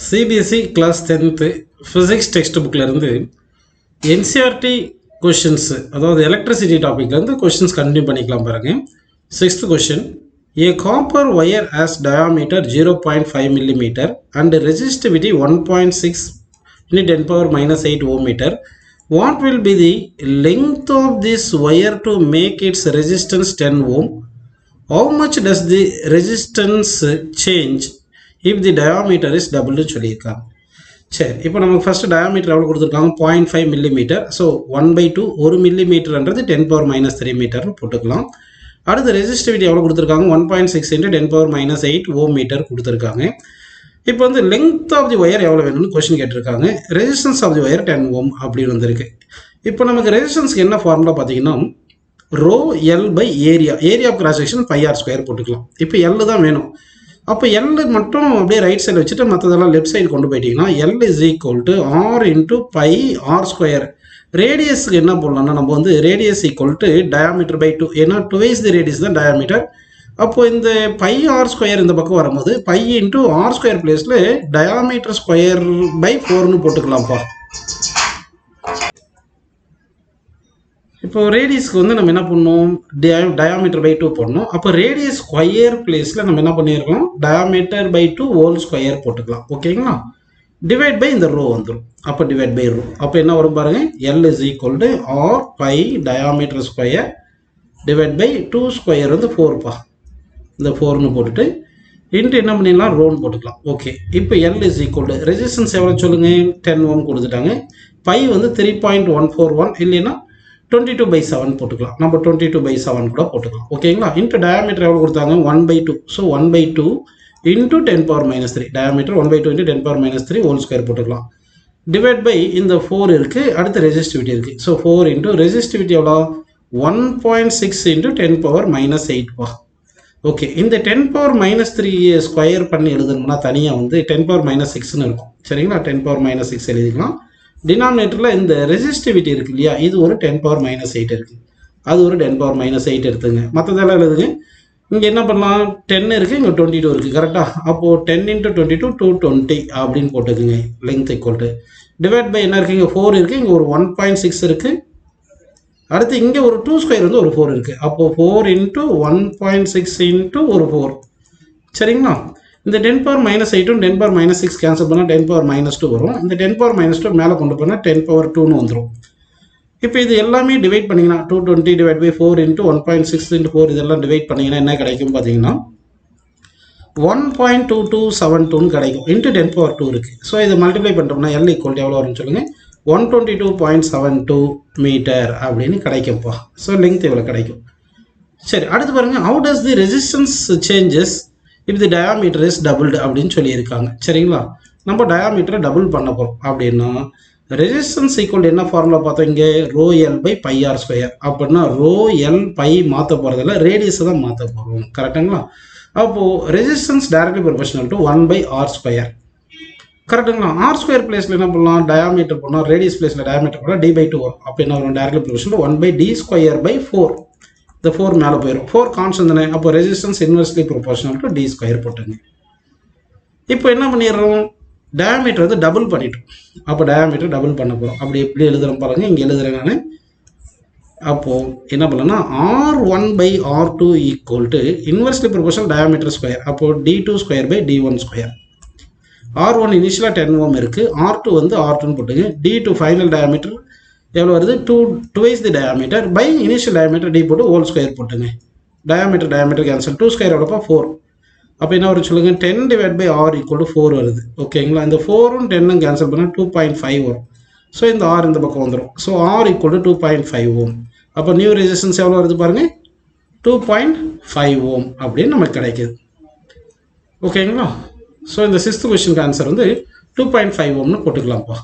CBSE class 10th physics text புக்கிலேருந்து NCERT questions, அதாவது electricity டாப்பிக்லேருந்து கொஷின்ஸ் கண்டினியூ பண்ணிக்கலாம் பாருங்கள். 6th question, a copper wire has diameter 0.5 millimeter and resistivity 1.6 into 10 power minus 8 ohm meter. What will be the length of this wire to make its resistance 10 ohm? How much does the resistance change if the diameter is doubled சொல்லியிருக்காங்க. சரி, இப்போ நமக்கு first diameter எவ்வளோ கொடுத்துருக்காங்க, 0.5 millimeter. So 1/2 1 millimeterன்றது 10 power minus 3 மீட்டர்னு போட்டுக்கலாம். அடுத்து resistivity எவ்வளோ கொடுத்துருக்காங்க, 1.6 into 10 power minus 8 ohm meter கொடுத்துருக்காங்க. இப்போ வந்து லென்த் ஆஃப் தி ஒயர் எவ்வளோ வேணும்னு கொஸ்டின் கேட்டிருக்காங்க. Resistance of the wire 10 ohm அப்படின்னு வந்திருக்கு. இப்போ நமக்கு ரெசிஸ்டன்ஸ்க்கு என்ன ஃபார்முலா பார்த்தீங்கன்னா, rho L by area of cross section πr² போட்டுக்கலாம். இப்போ எல் தான் வேணும். அப்போ எல் மட்டும் அப்படியே ரைட் சைடு வச்சுட்டு மற்றதெல்லாம் லெஃப்ட் சைடு கொண்டு போயிட்டீங்கன்னா L is equal to r into πr². ரேடியஸுக்கு என்ன போடலாம்னா, நம்ம வந்து radius equal to diameter by 2, ஏன்னா 2 தி ரேடியஸ் தான் டயாமீட்டர். அப்போ இந்த πr² இந்த பக்கம் வரும்போது π into r² பிளேஸில் டயாமீட்டர் ஸ்கொயர் பை 4ன்னு போட்டுக்கலாம்ப்பா. இப்போ ரேடியஸ்க்கு வந்து நம்ம என்ன பண்ணணும், டயாமீட்டர் பை 2 போடணும். அப்போ ரேடியஸ் ஸ்கொயர் பிளேஸில் நம்ம என்ன பண்ணியிருக்கோம், டயாமீட்டர் பை 2 ஹோல் ஸ்கொயர் போட்டுக்கலாம். ஓகேங்களா, டிவைட் பை இந்த ரோ வந்துடும். அப்போ டிவைட் பை ரோ, அப்போ என்ன வரும் பாருங்க, L is equal to R by diameter square divide by 2 square வந்து 4பா. இந்த 4ன்னு போட்டுட்டு இன்ட்டு என்ன பண்ணிடலாம், ரோன்னு போட்டுக்கலாம். ஓகே, இப்போ L is equal to resistance எவ்வளோ சொல்லுங்கள், 10 ohm கொடுத்துட்டாங்க. பை வந்து 3.141 இல்லைன்னா 22/7 போட்டுக்கலாம். நம்ம 22/7 கூட போட்டுக்கலாம். ஓகேங்களா, இன்ட்டு டயாமீட்டர் எவ்வளோ கொடுத்தாங்க, 1/2. So 1/2 into 10 power minus 3, diameter 1/2 into 10 power minus 3 whole square போட்டுக்கலாம். டிவைட் பை இந்த 4 இருக்குது, அடுத்து ரெசிஸ்டிவிட்டி இருக்குது. ஸோ 4 இன்ட்டு ரெசிஸ்டிவிட்டி எவ்வளோ, 1.6 இன்ட்டு 10 power minus 8பா. ஓகே, இந்த 10 power minus 3 ஸ்கொயர் பண்ணி எழுதணும்னா தனியாக வந்து 10 power minus 6ன்னு இருக்கும். சரிங்களா, 10 power minus 6 எழுதிக்கலாம். டினாமினேட்டரில் இந்த ரெசிஸ்டிவிட்டி இருக்குது இல்லையா, இது ஒரு 10 power minus 8 இருக்குது, அது ஒரு 10 power minus 8 எடுத்துங்க. மற்றதெல்லாம் எழுதுங்க. இங்கே என்ன பண்ணலாம், 10 இருக்குது, இங்கே 22 இருக்குது. கரெக்டாக, அப்போது 10 into 22 220 அப்படின்னு போட்டுக்குங்க. Length equal to divide by என்ன இருக்குது, இங்கே 4 இருக்குது, இங்கே ஒரு 1.6 இருக்குது. அடுத்து இங்கே ஒரு 2 ஸ்கொயர் வந்து ஒரு 4 இருக்குது. அப்போது 4 into 1.6 into ஒரு 4. சரிங்களா, இந்த 10 power minus 8 10 power minus 6 cancel பண்ணால் 10 power minus 2 வரும். இந்த 10 power minus 2 மேலே கொண்டு போனால் 10 power 2ன்னு வந்துடும். இப்போ இது எல்லாமே டிவைட் பண்ணிங்கன்னா 220 டிவைட் பை 4 into 1.6 into 4 இதெல்லாம் டிவைட் பண்ணிங்கன்னா என்ன கிடைக்கும் பார்த்தீங்கன்னா 1.2272ன்னு கிடைக்கும். இன்ட்டு 10 power 2 இருக்குது. ஸோ இதை மல்டிப்ளை பண்ணிட்டோம்னா எல் ஈக்குவல் எவ்வளோ வரும்னு சொல்லுங்கள், 122.72 மீட்டர் அப்படின்னு கிடைக்கும்ப்பா. ஸோ லெங்த் இவ்வளோ கிடைக்கும். சரி, அடுத்து பாருங்கள், how does the resistance changes if the diameter is doubled அப்படின்னு சொல்லியிருக்காங்க. சரிங்களா, நம்ம டயாமீட்டரை டபுள் பண்ண போகிறோம் அப்படின்னா ரெசிஸ்டன்ஸ் ஈக்குவல் என்ன ஃபார்முலா பார்த்தோம், இங்கே ரோ எல் பை πr². அப்படின்னா ரோ எல் பை மாற்ற போகிறதில்ல, ரேடியஸை தான் மாற்ற போகிறோம். கரெக்டுங்களா, அப்போது resistance directly proportional to 1/r². கரெக்டுங்களா, r² பிளேஸில் என்ன பண்ணலாம், டயாமீட்டர் பண்ணோம், ரேடியஸ் பிளேஸில் டயாமீட்டர் பண்ணால் d/2 வரும். அப்போ என்ன வரும், டைரக்ட்லி ப்ரொபோர்ஷனல் 1/d²/4. இந்த 4 மேலே போயிடும். 4 கான்ஸ்டன்ட் தானே, அப்போ resistance inversely proportional to d² போட்டுங்க. இப்போ என்ன பண்ணிடுறோம், டயாமீட்டர் வந்து டபுள் பண்ணிட்டோம். அப்போ டயாமீட்டர் டபுள் பண்ண போகிறோம். அப்படி எப்படி எழுதுகிறோம் பாருங்கள், இங்கே எழுதுகிறேன் நான். அப்போது என்ன பண்ணலாம்னா r1/r2 equal to inversely proportional diameter square. அப்போது d2²/d1². r1 இனிஷியலாக 10 ohm இருக்குது, r2 வந்து r2ன்னு போட்டுங்க. d2 ஃபைனல் டயாமீட்டர் எவ்வளோ வருது, 2 the diameter by initial diameter d போட்டு ஹோல் ஸ்கொயர் போட்டுங்க. டயாமீட்டர் கேன்சல், 2 ஸ்கொயர் எவ்வளோப்பா 4. அப்போ என்ன வரும் சொல்லுங்கள், 10 divide by r equal to 4 வருது. ஓகேங்களா, இந்த 4ம் 10ம் கேன்சல் பண்ணால் 2.5 வரும். ஸோ இந்த r இந்த பக்கம் வந்துடும். So r equal to 2.5 ohm. அப்போ நியூ ரெசிஸ்டன்ஸ் எவ்வளோ வருது பாருங்கள், 2.5 ohm அப்படின்னு நமக்கு கிடைக்கிது. ஓகேங்களா, ஸோ இந்த 6th கொஸ்டினுக்கு ஆன்சர் வந்து 2.5 ohmனு போட்டுக்கலாம்ப்பா.